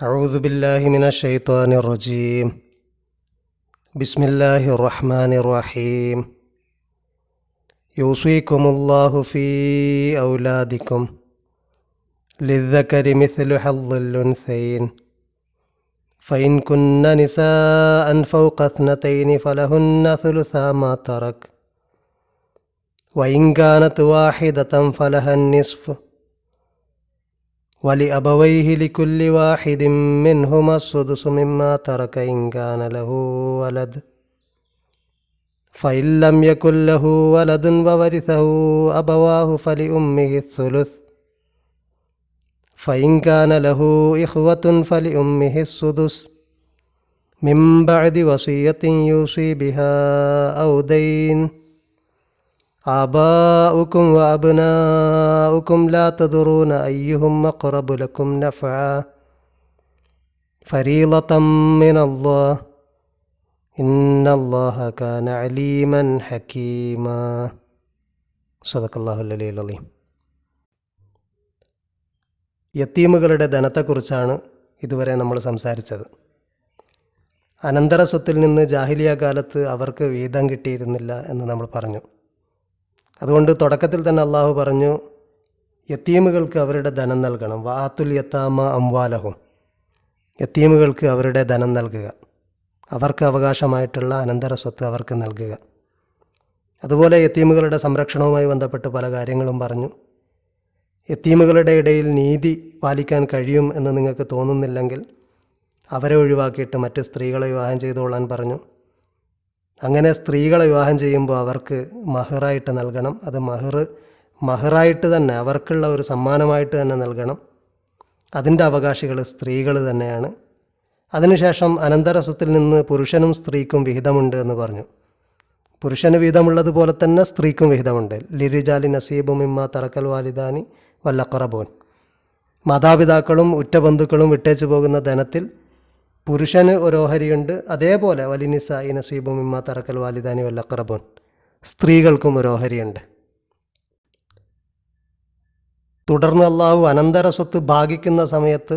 أعوذ بالله من الشيطان الرجيم. بسم الله الرحمن الرحيم. يوصيكم الله في أولادكم للذكر مثل حظ الأنثيين فإن كن نساء فوق اثنتين فلهن ثلثا ما ترك وإن كانت واحدة فلها النصف ولأبويه لكل واحد منهما السدس مما ترك إن كان له ولد فإن لم يكن له ولد وورثه أبواه فلأمه الثلث فإن كان له إخوة فلأمه السدس من بعد وصية يوصي بها أو دين. آباؤكم وأبناؤكم لا تدرون أيهم أقرب لكم نفعا فريضة من الله إن الله كان عليما حكيما. صدق الله العلي العظيم. യത്തീമുകളുടെ ധനത്തെക്കുറിച്ചാണ് ഇതുവരെ നമ്മൾ സംസാരിച്ചത്. അനന്തര സ്വത്തിൽ നിന്ന് ജാഹിലിയ കാലത്ത് അവർക്ക് വീതം കിട്ടിയിരുന്നില്ല എന്ന് നമ്മൾ പറഞ്ഞു. അതുകൊണ്ട് തുടക്കത്തിൽ തന്നെ അള്ളാഹു പറഞ്ഞു, യത്തീമുകൾക്ക് അവരുടെ ധനം നൽകണം. വാത്തുൽ യത്താമ അംവാലഹും, യത്തീമുകൾക്ക് അവരുടെ ധനം നൽകുക, അവർക്ക് അവകാശമായിട്ടുള്ള അനന്തര സ്വത്ത് അവർക്ക് നൽകുക. അതുപോലെ യത്തീമുകളുടെ സംരക്ഷണവുമായി ബന്ധപ്പെട്ട് പല കാര്യങ്ങളും പറഞ്ഞു. യത്തീമുകളുടെ ഇടയിൽ നീതി പാലിക്കാൻ കഴിയും എന്ന് നിങ്ങൾക്ക് തോന്നുന്നില്ലെങ്കിൽ അവരെ ഒഴിവാക്കിയിട്ട് മറ്റ് സ്ത്രീകളെ വിവാഹം ചെയ്തുകൊള്ളാൻ പറഞ്ഞു. അങ്ങനെ സ്ത്രീകളെ വിവാഹം ചെയ്യുമ്പോൾ അവർക്ക് മഹറായിട്ട് നൽകണം. അത് മഹറായിട്ട് തന്നെ, അവർക്കുള്ള ഒരു സമ്മാനമായിട്ട് തന്നെ നൽകണം. അതിൻ്റെ അവകാശികൾ സ്ത്രീകൾ തന്നെയാണ്. അതിനുശേഷം അനന്തര സ്വത്തിൽ നിന്ന് പുരുഷനും സ്ത്രീക്കും വിഹിതമുണ്ട് എന്ന് പറഞ്ഞു. പുരുഷന് വിഹിതമുള്ളതുപോലെ തന്നെ സ്ത്രീക്കും വിഹിതമുണ്ട്. ലിരിജാലി നസീബു മിമ്മ തറക്കൽ വാലിദാനി വല്ലഖറബൂൻ, മാതാപിതാക്കളും ഉറ്റബന്ധുക്കളും വിട്ടേച്ചു പോകുന്ന ധനത്തിൽ പുരുഷന് ഒരു ഓഹരിയുണ്ട്. അതേപോലെ വലിനിസ ഈ നസീബു മിമ്മ തറക്കൽ വാലിദാനി വല്ലഖറബൂൻ, സ്ത്രീകൾക്കും ഒരു ഓഹരിയുണ്ട്. തുടർന്ന് അള്ളാഹു അനന്തര സ്വത്ത് ഭാഗിക്കുന്ന സമയത്ത്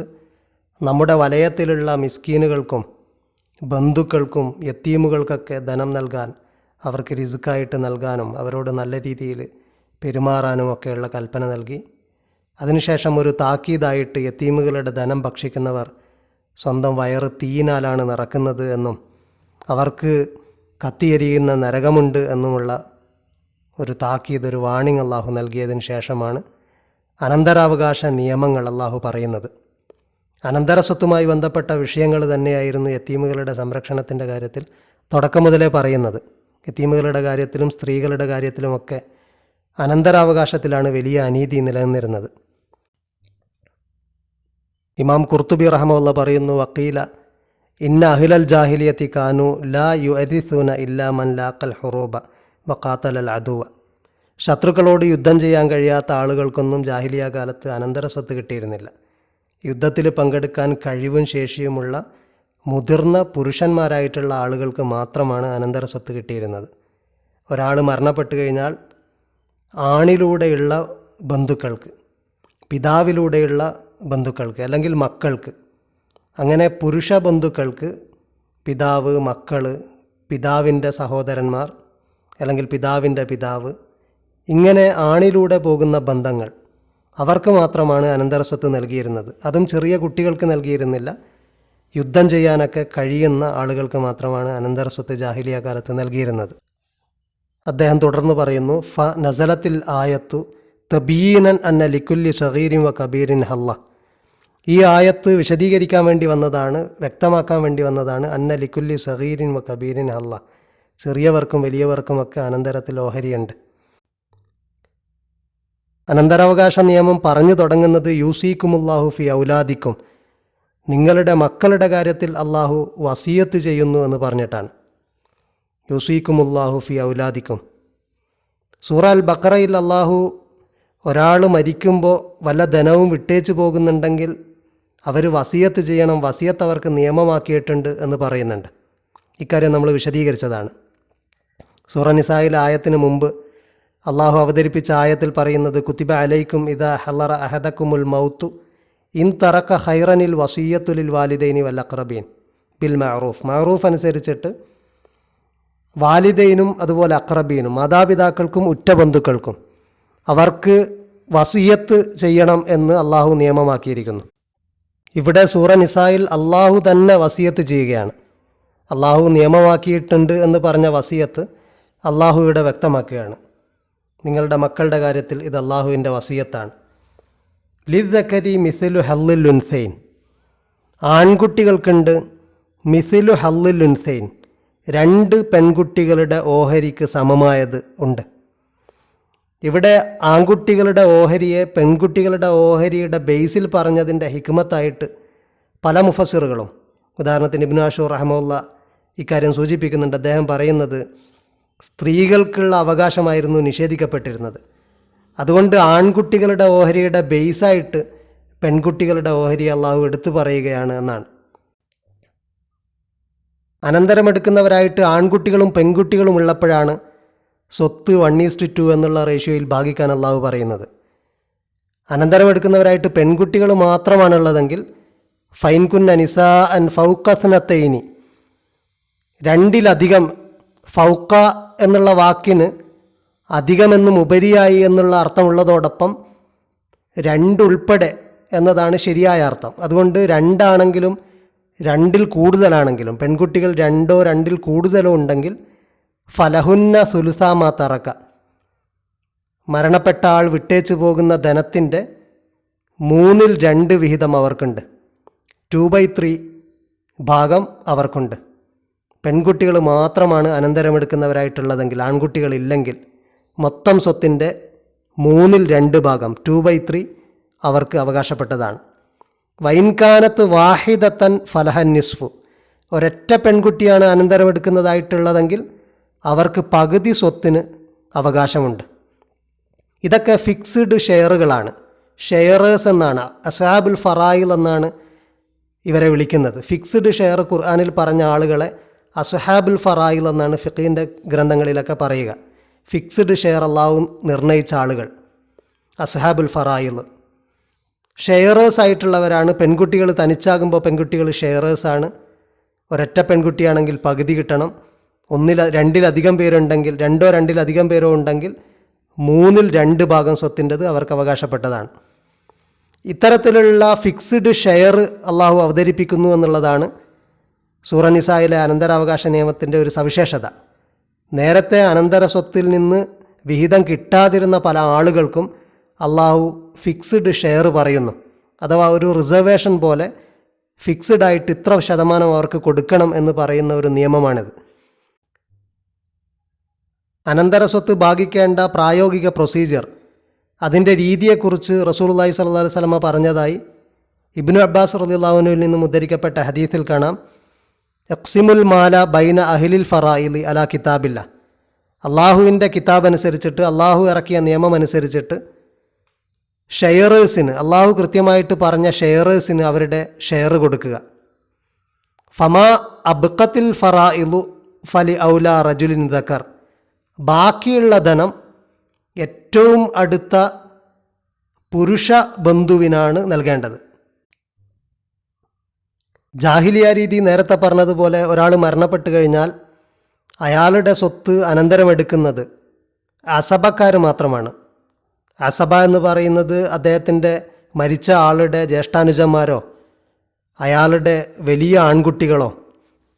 നമ്മുടെ വലയത്തിലുള്ള മിസ്കീനുകൾക്കും ബന്ധുക്കൾക്കും യത്തീമുകൾക്കൊക്കെ ധനം നൽകാൻ, അവർക്ക് റിസ്ക്കായിട്ട് നൽകാനും അവരോട് നല്ല രീതിയിൽ പെരുമാറാനും ഒക്കെയുള്ള കൽപ്പന നൽകി. അതിനുശേഷം ഒരു താക്കീതായിട്ട് യത്തീമുകളുടെ ധനം ഭക്ഷിക്കുന്നവർ സ്വന്തം വയറ് തീയിനാലാണ് നിറക്കുന്നത് എന്നും അവർക്ക് കത്തിയെരിയുന്ന നരകമുണ്ട് എന്നുമുള്ള ഒരു താക്കീത്, ഒരു വാണിംഗ് അള്ളാഹു നൽകിയതിന് ശേഷമാണ് അനന്തരാവകാശ നിയമങ്ങൾ അള്ളാഹു പറയുന്നത്. അനന്തര സ്വത്തുമായി ബന്ധപ്പെട്ട വിഷയങ്ങൾ തന്നെയായിരുന്നു യത്തീമുകളുടെ സംരക്ഷണത്തിൻ്റെ കാര്യത്തിൽ തുടക്കം മുതലേ പറയുന്നത്. യത്തീമുകളുടെ കാര്യത്തിലും സ്ത്രീകളുടെ കാര്യത്തിലുമൊക്കെ അനന്തരാവകാശത്തിലാണ് വലിയ അനീതി നിലനിന്നിരുന്നത്. ഇമാം ഖുർത്തുബി റഹ്മഹുള്ള പറയുന്നു, വക്കീല ഇന്ന അഹ്ലൽ ജാഹിലിയത്തി കാനു ലാ യുഅരിസൂന ഇല്ലാ മൻ ലാഖൽ ഹുറൂബ വഖാതലൽ അദുവ. ശത്രുക്കളോട് യുദ്ധം ചെയ്യാൻ കഴിയാത്ത ആളുകൾക്കൊന്നും ജാഹിലിയ കാലത്ത് അനന്തര സ്വത്ത് കിട്ടിയിരുന്നില്ല. യുദ്ധത്തിൽ പങ്കെടുക്കാൻ കഴിവും ശേഷിയുമുള്ള മുതിർന്ന പുരുഷന്മാരായിട്ടുള്ള ആളുകൾക്ക് മാത്രമാണ് അനന്തര സ്വത്ത് കിട്ടിയിരുന്നത്. ഒരാൾ മരണപ്പെട്ടു കഴിഞ്ഞാൽ ആണിലൂടെയുള്ള ബന്ധുക്കൾക്ക്, പിതാവിലൂടെയുള്ള ബന്ധുക്കൾക്ക് അല്ലെങ്കിൽ മക്കൾക്ക്, അങ്ങനെ പുരുഷ ബന്ധുക്കൾക്ക് പിതാവ്, മക്കൾ, പിതാവിൻ്റെ സഹോദരന്മാർ അല്ലെങ്കിൽ പിതാവിൻ്റെ പിതാവ്, ഇങ്ങനെ ആണിലൂടെ പോകുന്ന ബന്ധങ്ങൾ, അവർക്ക് മാത്രമാണ് അനന്തര സ്വത്ത് നൽകിയിരുന്നത്. അതും ചെറിയ കുട്ടികൾക്ക് നൽകിയിരുന്നില്ല. യുദ്ധം ചെയ്യാനൊക്കെ കഴിയുന്ന ആളുകൾക്ക് മാത്രമാണ് അനന്തര സ്വത്ത് ജാഹിലിയ കാലത്ത് നൽകിയിരുന്നത്. അദ്ദേഹം തുടർന്ന് പറയുന്നു, ഫ നസലത്തിൽ ആയത്തു തബീനൻ അന്ന ലിക്കുല്ലി സഗീരിൻ വ കബീരിൻ ഹല്ല. ഈ ആയത്ത് വിശദീകരിക്കാൻ വേണ്ടി വന്നതാണ്, വ്യക്തമാക്കാൻ വേണ്ടി വന്നതാണ്. അന്ന ലിക്കുല്ലി സഗീരിൻ വ കബീരിൻ ഹല്ല, ചെറിയവർക്കും വലിയവർക്കുമൊക്കെ അനന്തരത്തിൽ ഓഹരിയുണ്ട്. അനന്തരാവകാശ നിയമം പറഞ്ഞു തുടങ്ങുന്നത് യൂസീക്കുമുല്ലാഹു ഫി ഔലാദിക്കും, നിങ്ങളുടെ മക്കളുടെ കാര്യത്തിൽ അള്ളാഹു വസിയത്ത് ചെയ്യുന്നു എന്ന് പറഞ്ഞിട്ടാണ്. യൂസീക്കുമുല്ലാഹു ഫി ഔലാദിക്കും. സൂറ അൽ ബഖറയിൽ അള്ളാഹു ഒരാൾ മരിക്കുമ്പോൾ വല്ല ധനവും വിട്ടേച്ചു പോകുന്നുണ്ടെങ്കിൽ അവർ വസിയത്ത് ചെയ്യണം, വസിയത്ത് അവർക്ക് നിയമമാക്കിയിട്ടുണ്ട് എന്ന് പറയുന്നുണ്ട്. ഇക്കാര്യം നമ്മൾ വിശദീകരിച്ചതാണ്. സൂറ നിസായിലെ ആയത്തിന് മുമ്പ് അള്ളാഹു അവതരിപ്പിച്ച ആയത്തിൽ പറയുന്നത്, കുത്തിബ അലൈക്കും ഇദാ ഹളറ അഹദക്കുമുൽ മൗത്തു ഇൻ തറക്ക ഹൈറനിൽ വസിയ്യത്തുലിൽ വാലിദൈനി വൽ അഖ്റബീൻ ബിൽ മഅറൂഫ്, മഅറൂഫ് അനുസരിച്ചിട്ട് വാലിദൈനും അതുപോലെ അഖ്റബീനും മാതാപിതാക്കൾക്കും ഉറ്റ ബന്ധുക്കൾക്കും അവർക്ക് വസിയ്യത്ത് ചെയ്യണം എന്ന് അള്ളാഹു നിയമമാക്കിയിരിക്കുന്നു. ഇവിടെ സൂറ നിസായിൽ അള്ളാഹു തന്നെ വസിയ്യത്ത് ചെയ്യുകയാണ്. അള്ളാഹു നിയമമാക്കിയിട്ടുണ്ട് എന്ന് പറഞ്ഞ വസിയ്യത്ത് അള്ളാഹു ഇവിടെ വ്യക്തമാക്കുകയാണ്. നിങ്ങളുടെ മക്കളുടെ കാര്യത്തിൽ ഇത് അള്ളാഹുവിൻ്റെ വസിയ്യത്താണ്. ലിദ്ദക്കരി മിസിലു ഹല്ലിൽ ഉൻസൈൻ, ആൺകുട്ടികൾക്കുണ്ട് മിസിലു ഹല്ലിൽ ഉൻസൈൻ, 2 പെൺകുട്ടികളുടെ ഓഹരിക്ക് സമമായത് ഉണ്ട്. ഇവിടെ ആൺകുട്ടികളുടെ ഓഹരിയെ പെൺകുട്ടികളുടെ ഓഹരിയുടെ ബേസിൽ പറഞ്ഞതിൻ്റെ ഹിക്മത്തായിട്ട് പല മുഫസ്സിറുകളും, ഉദാഹരണത്തിന് ഇബ്നു ആഷൂർ റഹ്മത്തുള്ളാഹി ഇക്കാര്യം സൂചിപ്പിക്കുന്നുണ്ട്. അദ്ദേഹം പറയുന്നത് സ്ത്രീകൾക്കുള്ള അവകാശമായിരുന്നു നിഷേധിക്കപ്പെട്ടിരുന്നത്. അതുകൊണ്ട് ആൺകുട്ടികളുടെ ഓഹരിയുടെ ബേസായിട്ട് പെൺകുട്ടികളുടെ ഓഹരി അള്ളാഹു എടുത്തു പറയുകയാണ് എന്നാണ്. അനന്തരമെടുക്കുന്നവരായിട്ട് ആൺകുട്ടികളും പെൺകുട്ടികളും ഉള്ളപ്പോഴാണ് സ്വത്ത് 1:2 എന്നുള്ള റേഷ്യോയിൽ ഭാഗിക്കാൻ അള്ളാഹു പറയുന്നത്. അനന്തരമെടുക്കുന്നവരായിട്ട് പെൺകുട്ടികൾ മാത്രമാണുള്ളതെങ്കിൽ ഫൈൻകുന്ന നിസാ അൻ ഫൗക്കസ്നത്തൈനി, 2-ലധികം, ഫൗക്ക എന്നുള്ള വാക്കിന് അധികമെന്നും ഉപരിയായി എന്നുള്ള അർത്ഥമുള്ളതോടൊപ്പം 2 ഉൾപ്പെടെ എന്നതാണ് ശരിയായ അർത്ഥം. അതുകൊണ്ട് 2 ആണെങ്കിലും 2-ൽ കൂടുതലാണെങ്കിലും പെൺകുട്ടികൾ 2ഓ 2-ൽ കൂടുതലോ ഉണ്ടെങ്കിൽ ഫലഹുന്ന സുലുസാമാ തറക്ക, മരണപ്പെട്ട ആൾ വിട്ടേച്ചു പോകുന്ന ധനത്തിൻ്റെ 3/2 വിഹിതം അവർക്കുണ്ട്. 2/3 ഭാഗം അവർക്കുണ്ട്. പെൺകുട്ടികൾ മാത്രമാണ് അനന്തരമെടുക്കുന്നവരായിട്ടുള്ളതെങ്കിൽ, ആൺകുട്ടികളില്ലെങ്കിൽ മൊത്തം സ്വത്തിൻ്റെ 3/2 ഭാഗം 2/3 അവർക്ക് അവകാശപ്പെട്ടതാണ്. വൈൻകാനത്ത് വാഹിദത്തൻ ഫലഹൻ നിസ്ഫു, ഒരൊറ്റ പെൺകുട്ടിയാണ് അനന്തരമെടുക്കുന്നതായിട്ടുള്ളതെങ്കിൽ അവർക്ക് പകുതി സ്വത്തിന് അവകാശമുണ്ട്. ഇതൊക്കെ ഫിക്സ്ഡ് ഷെയറുകളാണ്. ഷെയറേഴ്സ് എന്നാണ്, അസ്ഹാബുൽ ഫറായിൽ എന്നാണ് ഇവരെ വിളിക്കുന്നത്. ഫിക്സ്ഡ് ഷെയർ ഖുർആനിൽ പറഞ്ഞ ആളുകളെ അസ്ഹാബുൽ ഫറായിൽ എന്നാണ് ഫിഖീൻ്റെ ഗ്രന്ഥങ്ങളിലൊക്കെ പറയുക. ഫിക്സ്ഡ് ഷെയർ അല്ലാഹു നിർണയിച്ച ആളുകൾ അസ്ഹാബുൽ ഫറായിൽ. ഷെയറേഴ്സ് ആയിട്ടുള്ളവരാണ് പെൺകുട്ടികൾ. തനിച്ചാകുമ്പോൾ പെൺകുട്ടികൾ ഷെയറേഴ്സാണ്. ഒരൊറ്റ പെൺകുട്ടിയാണെങ്കിൽ പകുതി കിട്ടണം. 2-ലധികം പേരുണ്ടെങ്കിൽ, 2ഓ 2-ലധികം പേരോ ഉണ്ടെങ്കിൽ 3/2 ഭാഗം സ്വത്തിൻ്റെത് അവർക്ക് അവകാശപ്പെട്ടതാണ്. ഇത്തരത്തിലുള്ള ഫിക്സ്ഡ് ഷെയർ അള്ളാഹു അവതരിപ്പിക്കുന്നു എന്നുള്ളതാണ് സൂറ നിസായിലെ അനന്തരാവകാശ നിയമത്തിൻ്റെ ഒരു സവിശേഷത. നേരത്തെ അനന്തര സ്വത്തിൽ നിന്ന് വിഹിതം കിട്ടാതിരുന്ന പല ആളുകൾക്കും അള്ളാഹു ഫിക്സ്ഡ് ഷെയർ പറയുന്നു. അഥവാ ഒരു റിസർവേഷൻ പോലെ ഫിക്സ്ഡ് ആയിട്ട് ഇത്ര ശതമാനം അവർക്ക് കൊടുക്കണം എന്ന് പറയുന്ന ഒരു നിയമമാണിത്. അനന്തര സ്വത്ത് ഭാഗിക്കേണ്ട പ്രായോഗിക പ്രൊസീജിയർ, അതിൻ്റെ രീതിയെക്കുറിച്ച് റസൂലുള്ളാഹി സ്വല്ലല്ലാഹു അലൈഹി വസല്ലമ പറഞ്ഞതായി ഇബ്നു അബ്ബാസ് റളിയല്ലാഹു അൻഹുവിൽ നിന്നും ഉദ്ധരിക്കപ്പെട്ട ഹദീസിൽ കാണാം. ഇഖ്സിമുൽ മാല ബൈന അഹ്ലിൽ ഫറായിദി അലാ കിതാബില്ല, അള്ളാഹുവിൻ്റെ കിതാബ് അനുസരിച്ചിട്ട്, അള്ളാഹു ഇറക്കിയ നിയമം അനുസരിച്ചിട്ട് ഷെയറേഴ്സിന്, അള്ളാഹു കൃത്യമായിട്ട് പറഞ്ഞ ഷെയറേഴ്സിന് അവരുടെ ഷെയർ കൊടുക്കുക. ഫമാ അബ്ഖത്തിൽ ഫറായിദു ഫലി ഔലാ റജുലിൻ ദക്കർ, ബാക്കിയുള്ള ധനം ഏറ്റവും അടുത്ത പുരുഷ ബന്ധുവിനാണ് നൽകേണ്ടത്. ജാഹിലിയ രീതി നേരത്തെ പറഞ്ഞതുപോലെ ഒരാൾ മരണപ്പെട്ട് കഴിഞ്ഞാൽ അയാളുടെ സ്വത്ത് അനന്തരമെടുക്കുന്നത് അസബക്കാർ മാത്രമാണ്. അസബ എന്ന് പറയുന്നത് അദ്ദേഹത്തിൻ്റെ മരിച്ച ആളുടെ ജ്യേഷ്ഠാനുജന്മാരോ അയാളുടെ വലിയ ആൺകുട്ടികളോ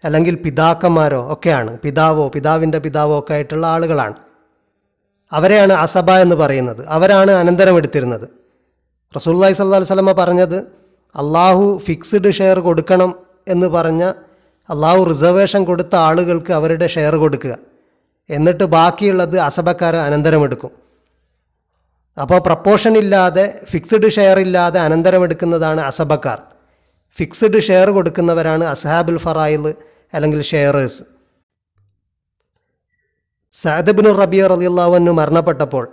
അല്ലെങ്കിൽ പിതാക്കന്മാരോ ഒക്കെയാണ്. പിതാവോ പിതാവിൻ്റെ പിതാവോ ഒക്കെ ആയിട്ടുള്ള ആളുകളാണ്. അവരെയാണ് അസബ എന്ന് പറയുന്നത്. അവരാണ് അനന്തരമെടുത്തിരുന്നത്. റസൂലുള്ളാഹി സ്വല്ലല്ലാഹു അലൈഹി വസല്ലമ പറഞ്ഞത് അള്ളാഹു ഫിക്സ്ഡ് ഷെയർ കൊടുക്കണം എന്ന് പറഞ്ഞ, അള്ളാഹു റിസർവേഷൻ കൊടുത്ത ആളുകൾക്ക് അവരുടെ ഷെയർ കൊടുക്കുക, എന്നിട്ട് ബാക്കിയുള്ളത് അസബക്കാർ അനന്തരമെടുക്കും. അപ്പോൾ പ്രപ്പോർഷൻ ഇല്ലാതെ, ഫിക്സ്ഡ് ഷെയർ ഇല്ലാതെ അനന്തരമെടുക്കുന്നതാണ് അസബക്കാർ. ഫിക്സ്ഡ് ഷെയർ കൊടുക്കുന്നവരാണ് അസ്ഹാബുൽ ഫറായിൽ അല്ലെങ്കിൽ ഷെയറേഴ്സ്. സഅദ് ഇബ്നു റബീഅ റളിയല്ലാഹു അൻഹു മരണപ്പെട്ടപ്പോൾ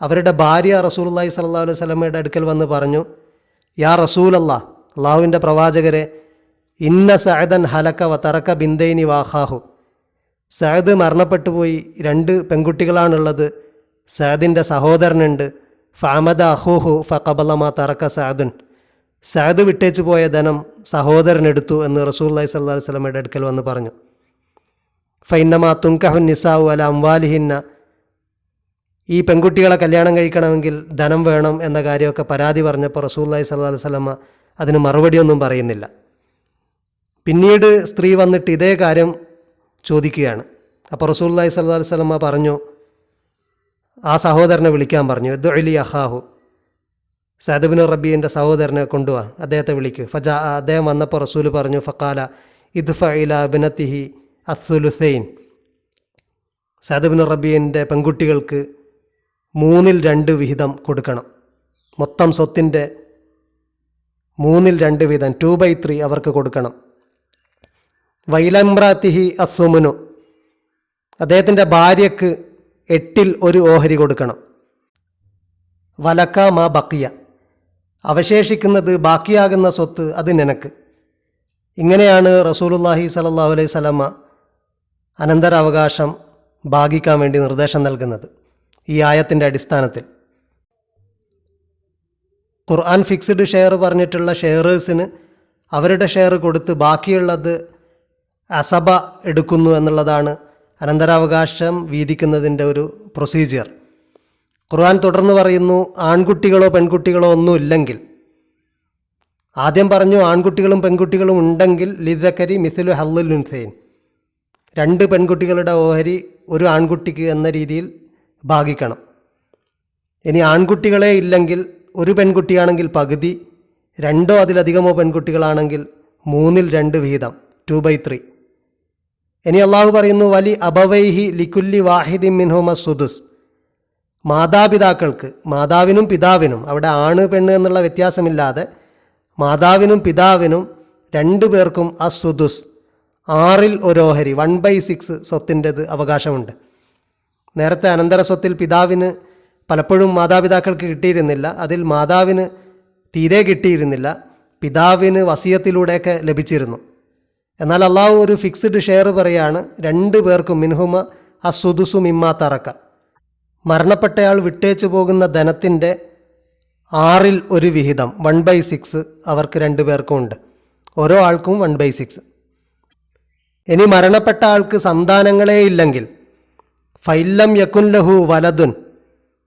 അവരുടെ ഭാര്യ റസൂലുള്ളാഹി സ്വല്ലല്ലാഹു അലൈഹി വസല്ലമയുടെ അടുക്കൽ വന്ന് പറഞ്ഞു, യാ റസൂലല്ലാഹ്, അള്ളാഹുവിൻ്റെ പ്രവാചകരെ, ഇന്ന സഅദൻ ഹലക വ തറക ബിന്തൈനി വാഖാഹു, സഅദ് മരണപ്പെട്ടു പോയി, 2 പെൺകുട്ടികളാണുള്ളത്, സഅദിൻ്റെ സഹോദരനുണ്ട്. ഫഅമദ അഖൂഹു ഫഖബല മാ തറക സഅദുൻ, സഅദ് വിട്ടേച്ചു പോയ ധനം സഹോദരനെടുത്തു എന്ന് റസൂലുള്ളാഹി സ്വല്ലല്ലാഹു അലൈഹി വസല്ലമയുടെ അടുക്കൽ വന്ന് പറഞ്ഞു. ഫൈന്നമാ തുൻകഹുൻ നിസാഉ അല അംവാലിഹിന്ന, ഈ പെൺകുട്ടികളെ കല്യാണം കഴിക്കണമെങ്കിൽ ധനം വേണം എന്ന കാര്യമൊക്കെ പരാതി പറഞ്ഞപ്പോൾ റസൂലുള്ളാഹി സ്വല്ലല്ലാഹു അലൈഹി വസല്ലമ അതിന് മറുപടിയൊന്നും പറയുന്നില്ല. പിന്നീട് സ്ത്രീ വന്നിട്ട് ഇതേ കാര്യം ചോദിക്കുകയാണ്. അപ്പോൾ റസൂലുള്ളാഹി സ്വല്ലല്ലാഹു അലൈഹി വസല്ലമ പറഞ്ഞു, ആ സഹോദരനെ വിളിക്കാൻ പറഞ്ഞു. ഉദ്ഉ അഖാഹു, സഅദ് ഇബ്നു റബീൻ്റെ സഹോദരനെ കൊണ്ടുവാ, അദ്ദേഹത്തെ വിളിക്ക്. ഫജാ, അദ്ദേഹം വന്നപ്പോൾ റസൂൽ പറഞ്ഞു, ഫഖാല ഇദ്ഫ ഇലാ ഇബ്നതിഹി അസ്സുലുസൈൻ, സഅദ് ഇബ്നു റബീൻ്റെ പെൺകുട്ടികൾക്ക് 2/3 വിഹിതം കൊടുക്കണം. മൊത്തം സ്വത്തിൻ്റെ 2/3 വീതം 2/3 അവർക്ക് കൊടുക്കണം. വൈലംറാത്തിഹി അസ്സുമുനു, അദ്ദേഹത്തിൻ്റെ ഭാര്യയ്ക്ക് 8/1 ഓഹരി കൊടുക്കണം. വലക്ക മാ ബക്കിയ, അവശേഷിക്കുന്നത് ബാക്കിയാകുന്ന സ്വത്ത് അത് നിനക്ക്. ഇങ്ങനെയാണ് റസൂലുള്ളാഹി സ്വല്ലല്ലാഹു അലൈഹി വസല്ലമ അനന്തരാവകാശം ഭാഗിക്കാൻ വേണ്ടി നിർദ്ദേശം നൽകുന്നത് ഈ ആയത്തിൻ്റെ അടിസ്ഥാനത്തിൽ. ഖുർആൻ ഫിക്സ്ഡ് ഷെയർ പറഞ്ഞിട്ടുള്ള ഷെയറേഴ്സിന് അവരുടെ ഷെയർ കൊടുത്ത് ബാക്കിയുള്ളത് അസബ എടുക്കുന്നു എന്നുള്ളതാണ് അനന്തരാവകാശം വീതിക്കുന്നതിൻ്റെ ഒരു പ്രൊസീജിയർ. ഖുർആൻ തുടർന്ന് പറയുന്നു, ആൺകുട്ടികളോ പെൺകുട്ടികളോ ഒന്നുമില്ലെങ്കിൽ, ആദ്യം പറഞ്ഞു ആൺകുട്ടികളും പെൺകുട്ടികളും ഉണ്ടെങ്കിൽ ലിദക്കരി മിസ്ലു ഹള്ളുൽ ഉൻസൈൻ, 2 പെൺകുട്ടികളുടെ ഓഹരി ഒരു ആൺകുട്ടിക്ക് എന്ന രീതിയിൽ ഭാഗിക്കണം. ഇനി ആൺകുട്ടികളെ ഇല്ലെങ്കിൽ, ഒരു പെൺകുട്ടിയാണെങ്കിൽ പകുതി, 2ഓ അതിലധികമോ പെൺകുട്ടികളാണെങ്കിൽ 3/2 വിഹിതം 2/3. ഇനി അള്ളാഹു പറയുന്നു, വലി അബവൈഹി ലിക്കുല്ലി വാഹിദിൻ മിൻഹുമ സുദുസ്, മാതാപിതാക്കൾക്ക്, മാതാവിനും പിതാവിനും, അവിടെ ആണ് പെണ്ണ് എന്നുള്ള വ്യത്യാസമില്ലാതെ മാതാവിനും പിതാവിനും 2 പേർക്കും അസുദുസ്, 6/1 ഓഹരി 1/6 സ്വത്തിൻ്റെത് അവകാശമുണ്ട്. നേരത്തെ അനന്തര സ്വത്തിൽ പിതാവിന് പലപ്പോഴും മാതാപിതാക്കൾക്ക് കിട്ടിയിരുന്നില്ല, അതിൽ മാതാവിന് തീരെ കിട്ടിയിരുന്നില്ല, പിതാവിന് വസിയത്തിലൂടെയൊക്കെ ലഭിച്ചിരുന്നു. എന്നാൽ അള്ളാഹു ഒരു ഫിക്സ്ഡ് ഷെയർ പറയാണ്, 2 പേർക്കും മിൻഹുമ അസുദുസു മിമ്മാ തറക്ക, മരണപ്പെട്ടയാൾ വിട്ടേച്ചു പോകുന്ന ധനത്തിൻ്റെ 6/1 വിഹിതം 1/6 അവർക്ക് 2 പേർക്കും ഉണ്ട്, ഓരോ ആൾക്കും 1/6. ഇനി മരണപ്പെട്ട ആൾക്ക് സന്താനങ്ങളേ ഇല്ലെങ്കിൽ, ഫൈല്ലം യക്കുൻ ലഹു വലതുൻ,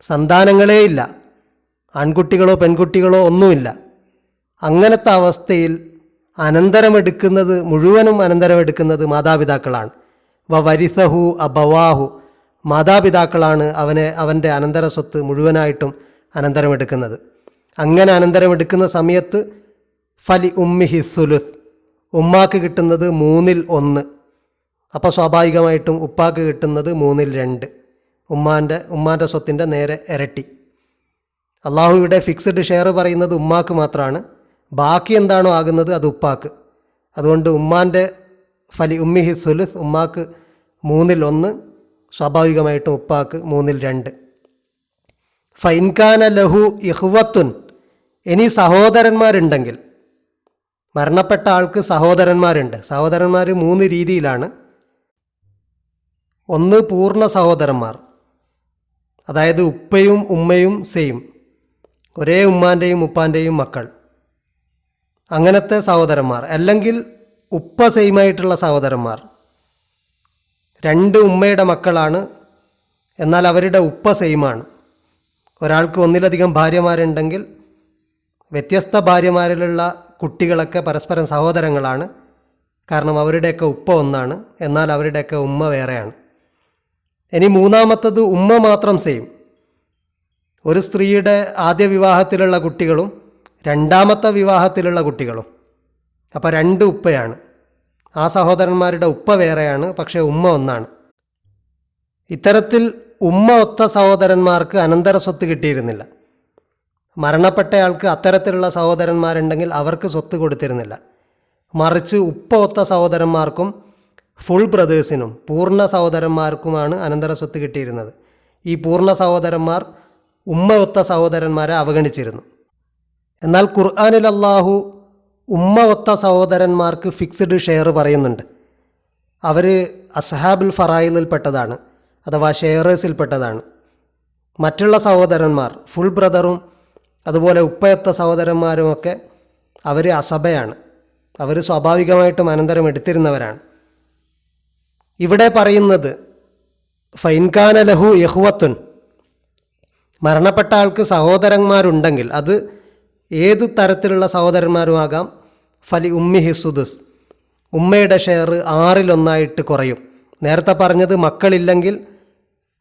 സന്താനങ്ങളേ ഇല്ല, ആൺകുട്ടികളോ പെൺകുട്ടികളോ ഒന്നുമില്ല, അങ്ങനത്തെ അവസ്ഥയിൽ അനന്തരമെടുക്കുന്നത്, മുഴുവനും അനന്തരമെടുക്കുന്നത് മാതാപിതാക്കളാണ്. വരിസഹു അബവാഹു, മാതാപിതാക്കളാണ് അവൻ്റെ അനന്തര സ്വത്ത് മുഴുവനായിട്ടും അനന്തരമെടുക്കുന്നത്. അങ്ങനെ അനന്തരമെടുക്കുന്ന സമയത്ത് ഫലി ഉമ്മിഹി സുലുസ്, ഉമ്മാക്ക് കിട്ടുന്നത് 1/3, അപ്പോൾ സ്വാഭാവികമായിട്ടും ഉപ്പാക്ക് കിട്ടുന്നത് 2/3, ഉമ്മാൻ്റെ സ്വത്തിൻ്റെ നേരെ ഇരട്ടി. അള്ളാഹു ഇവിടെ ഫിക്സ്ഡ് ഷെയർ പറയുന്നത് ഉമ്മാക്ക് മാത്രമാണ്, ബാക്കി എന്താണോ ആകുന്നത് അത് ഉപ്പാക്ക്. അതുകൊണ്ട് ഉമ്മാൻ്റെ ഫലി ഉമ്മിഹി സുലുസ്, ഉമ്മാക്ക് 1/3, സ്വാഭാവികമായിട്ടും ഉപ്പാക്ക് 2/3. ഫൈൻകാന ലഹു ഇഹ്വത്തുൻ, ഇനി സഹോദരന്മാരുണ്ടെങ്കിൽ, മരണപ്പെട്ട ആൾക്ക് സഹോദരന്മാരുണ്ട്. സഹോദരന്മാർ 3 രീതിയിലാണ്. ഒന്ന് പൂർണ്ണ സഹോദരന്മാർ, അതായത് ഉപ്പയും ഉമ്മയും സെയിം, ഒരേ ഉമ്മാൻ്റെയും ഉപ്പാൻ്റെയും മക്കൾ, അങ്ങനത്തെ സഹോദരന്മാർ. അല്ലെങ്കിൽ ഉപ്പ സെയിമായിട്ടുള്ള സഹോദരന്മാർ, 2 ഉമ്മയുടെ മക്കളാണ്, എന്നാൽ അവരുടെ ഉപ്പ സെയിമാണ്. ഒരാൾക്ക് ഒന്നിലധികം ഭാര്യമാരുണ്ടെങ്കിൽ വ്യത്യസ്ത ഭാര്യമാരിലുള്ള കുട്ടികളൊക്കെ പരസ്പരം സഹോദരങ്ങളാണ്, കാരണം അവരുടെയൊക്കെ ഉപ്പ ഒന്നാണ്, എന്നാൽ അവരുടെയൊക്കെ ഉമ്മ വേറെയാണ്. ഇനി മൂന്നാമത്തത് ഉമ്മ മാത്രം സെയിം, ഒരു സ്ത്രീയുടെ ആദ്യ വിവാഹത്തിലുള്ള കുട്ടികളും രണ്ടാമത്തെ വിവാഹത്തിലുള്ള കുട്ടികളും, അപ്പോൾ 2 ഉപ്പയാണ്. ആ സഹോദരന്മാരുടെ ഉപ്പ വേറെയാണ്, പക്ഷേ ഉമ്മ ഒന്നാണ്. ഇത്തരത്തിൽ ഉമ്മ ഒത്ത സഹോദരന്മാർക്ക് അനന്തര സ്വത്ത് കിട്ടിയിരുന്നില്ല. മരണപ്പെട്ടയാൾക്ക് അത്തരത്തിലുള്ള സഹോദരന്മാരുണ്ടെങ്കിൽ അവർക്ക് സ്വത്ത് കൊടുത്തിരുന്നില്ല. മറിച്ച് ഉപ്പ ഒത്ത സഹോദരന്മാർക്കും ഫുൾ ബ്രദേഴ്സിനും പൂർണ്ണ സഹോദരന്മാർക്കുമാണ് അനന്തര സ്വത്ത് കിട്ടിയിരുന്നത്. ഈ പൂർണ്ണ സഹോദരന്മാർ ഉമ്മ ഒത്ത സഹോദരന്മാരെ അവഗണിച്ചിരുന്നു. എന്നാൽ ഖുർആനിൽ അല്ലാഹു ഉമ്മ ഒത്ത സഹോദരന്മാർക്ക് ഫിക്സ്ഡ് ഷെയർ പറയുന്നുണ്ട്. അവർ അസ്ഹാബുൽ ഫറായിലിൽപ്പെട്ടതാണ്, അഥവാ ഷെയറേഴ്സിൽപ്പെട്ടതാണ്. മറ്റുള്ള സഹോദരന്മാർ, ഫുൾ ബ്രദറും അതുപോലെ ഉപ്പയൊത്ത സഹോദരന്മാരുമൊക്കെ അവർ അസബയാണ്, അവർ സ്വാഭാവികമായിട്ടും അനന്തരം എടുത്തിരുന്നവരാണ്. ഇവിടെ പറയുന്നത് ഫൈൻകാന ലഹു യഹ്വത്തുൻ, മരണപ്പെട്ട ആൾക്ക് സഹോദരന്മാരുണ്ടെങ്കിൽ അത് ഏത് തരത്തിലുള്ള സഹോദരന്മാരുമാകാം. ഫലി ഉമ്മിഹി സുദുസ്, ഉമ്മയുടെ ഷെയർ 1/6 കുറയും. നേരത്തെ പറഞ്ഞത് മക്കളില്ലെങ്കിൽ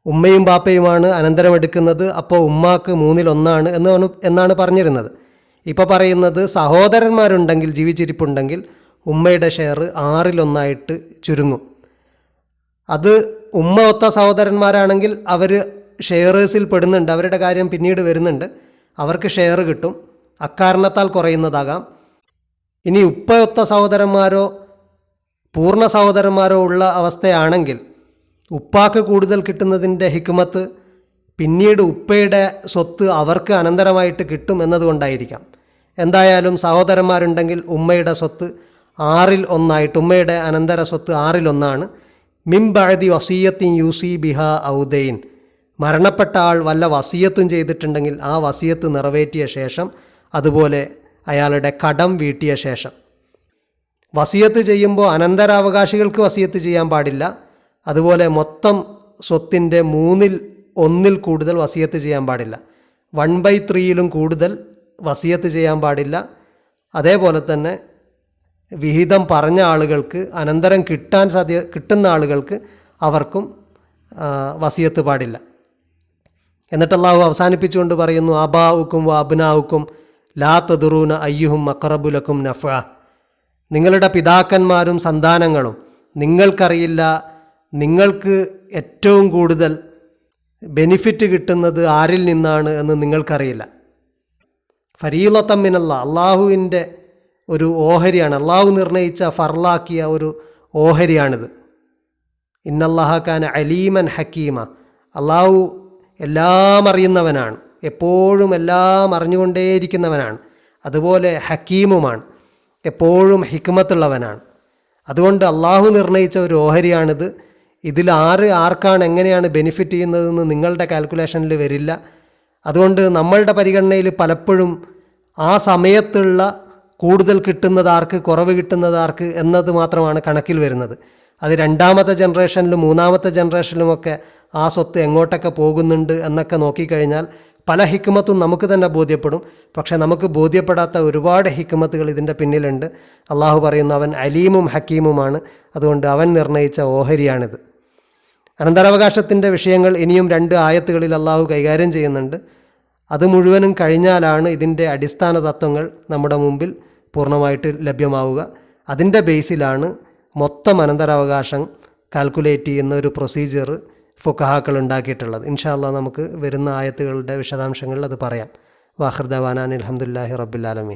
ഉമ്മയും ബാപ്പയുമാണ് അനന്തരം എടുക്കുന്നത്, അപ്പോൾ ഉമ്മാക്ക് 1/3 എന്നാണ് പറഞ്ഞിരുന്നത്. ഇപ്പോൾ പറയുന്നത് സഹോദരന്മാരുണ്ടെങ്കിൽ, ജീവിച്ചിരിപ്പുണ്ടെങ്കിൽ ഉമ്മയുടെ ഷെയർ 1/6 ചുരുങ്ങും. അത് ഉമ്മ ഒത്ത സഹോദരന്മാരാണെങ്കിൽ അവർ ഷെയറേഴ്സിൽ പെടുന്നുണ്ട്, അവരുടെ കാര്യം പിന്നീട് വരുന്നുണ്ട്, അവർക്ക് ഷെയർ കിട്ടും, അക്കാരണത്താൽ കുറയുന്നതാകാം. ഇനി ഉപ്പയൊത്ത സഹോദരന്മാരോ പൂർണ്ണ സഹോദരന്മാരോ ഉള്ള അവസ്ഥയാണെങ്കിൽ ഉപ്പാക്ക് കൂടുതൽ കിട്ടുന്നതിൻ്റെ ഹിക്മത്ത് പിന്നീട് ഉപ്പയുടെ സ്വത്ത് അവർക്ക് അനന്തരമായിട്ട് കിട്ടും എന്നതുകൊണ്ടായിരിക്കാം. എന്തായാലും സഹോദരന്മാരുണ്ടെങ്കിൽ ഉമ്മയുടെ സ്വത്ത് 1/6, ഉമ്മയുടെ അനന്തര സ്വത്ത് 1/6. മിംബഅദി വസിയത്തിൻ യൂസി ബിഹ ഔദൈൻ, മരണപ്പെട്ട ആൾ വല്ല വസിയത്തും ചെയ്തിട്ടുണ്ടെങ്കിൽ ആ വസിയത്ത് നിറവേറ്റിയ ശേഷം, അതുപോലെ അയാളുടെ കടം വീട്ടിയ ശേഷം. വസിയത്ത് ചെയ്യുമ്പോൾ അനന്തരാവകാശികൾക്ക് വസിയത്ത് ചെയ്യാൻ പാടില്ല. അതുപോലെ മൊത്തം സ്വത്തിൻ്റെ 1/3 കൂടുതൽ വസിയത്ത് ചെയ്യാൻ പാടില്ല. 1/3 കൂടുതൽ വസിയത്ത് ചെയ്യാൻ പാടില്ല. അതേപോലെ തന്നെ വിഹിതം പറഞ്ഞ ആളുകൾക്ക്, അനന്തരം കിട്ടുന്ന ആളുകൾക്ക് അവർക്കും വസിയത്ത് പാടില്ല. എന്നിട്ട് അല്ലാഹു അവസാനിപ്പിച്ചുകൊണ്ട് പറയുന്നു, ആബാഉക്കും വ അബ്നാഉക്കും ലാ തദ്റൂന അയ്യുഹും അഖറബു ലക്കും നഫഅ, നിങ്ങളുടെ പിതാക്കന്മാരും സന്താനങ്ങളും നിങ്ങൾക്കറിയില്ല നിങ്ങൾക്ക് ഏറ്റവും കൂടുതൽ ബെനിഫിറ്റ് കിട്ടുന്നത് ആരിൽ നിന്നാണ് എന്ന് നിങ്ങൾക്കറിയില്ല. ഫരീളത്തൻ മിനല്ലാഹ്, അള്ളാഹുവിൻ്റെ ഒരു ഓഹരിയാണ്, അള്ളാഹു നിർണയിച്ച ഫർലാക്കിയ ഒരു ഓഹരിയാണിത്. ഇന്നല്ലാഹ കാന അലീമൻ ഹക്കീമ, അള്ളാഹു എല്ലാം അറിയുന്നവനാണ്, എപ്പോഴും എല്ലാം അറിഞ്ഞുകൊണ്ടേയിരിക്കുന്നവനാണ്. അതുപോലെ ഹക്കീമുമാണ്, എപ്പോഴും ഹിക്മത്തുള്ളവനാണ്. അതുകൊണ്ട് അള്ളാഹു നിർണയിച്ച ഒരു ഓഹരിയാണിത്. ഇതിൽ ആർക്കാണ് എങ്ങനെയാണ് ബെനിഫിറ്റ് ചെയ്യുന്നതെന്ന് നിങ്ങളുടെ കാൽക്കുലേഷനിൽ വരില്ല. അതുകൊണ്ട് നമ്മളുടെ പരിഗണനയിൽ പലപ്പോഴും ആ സമയത്തുള്ള കൂടുതൽ കിട്ടുന്നതാർക്ക്, കുറവ് കിട്ടുന്നതാർക്ക് എന്നത് മാത്രമാണ് കണക്കിൽ വരുന്നത്. അത് 2ാമത്തെ ജനറേഷനിലും 3ാമത്തെ ജനറേഷനിലുമൊക്കെ ആ സ്വത്ത് എങ്ങോട്ടൊക്കെ പോകുന്നുണ്ട് എന്നൊക്കെ നോക്കിക്കഴിഞ്ഞാൽ പല ഹിക്മത്തും നമുക്ക് തന്നെ ബോധ്യപ്പെടും. പക്ഷേ നമുക്ക് ബോധ്യപ്പെടാത്ത ഒരുപാട് ഹിക്മത്തുകൾ ഇതിൻ്റെ പിന്നിലുണ്ട്. അള്ളാഹു പറയുന്നു അവൻ അലീമും ഹക്കീമുമാണ്, അതുകൊണ്ട് അവൻ നിർണയിച്ച ഓഹരിയാണിത്. അനന്തരാവകാശത്തിൻ്റെ വിഷയങ്ങൾ ഇനിയും 2 ആയത്തുകളിൽ അള്ളാഹു കൈകാര്യം ചെയ്യുന്നുണ്ട്. അത് മുഴുവനും കഴിഞ്ഞാലാണ് ഇതിൻ്റെ അടിസ്ഥാന തത്വങ്ങൾ നമ്മുടെ മുമ്പിൽ പൂർണ്ണമായിട്ട് ലഭ്യമാവുക. അതിൻ്റെ ബേസിലാണ് മൊത്തം അനന്തരാവകാശം കാൽക്കുലേറ്റ് ചെയ്യുന്ന ഒരു പ്രൊസീജിയർ ഫുഖഹാക്കൾ ഉണ്ടാക്കിയിട്ടുള്ളത്. ഇൻഷാ അല്ലാഹ് നമുക്ക് വരുന്ന ആയത്തുകളുടെ വിശദാംശങ്ങളിൽ അത് പറയാം. വാഖിർ ദഅവാനാ അൽഹംദുലില്ലാഹി റബ്ബിൽ ആലമീൻ.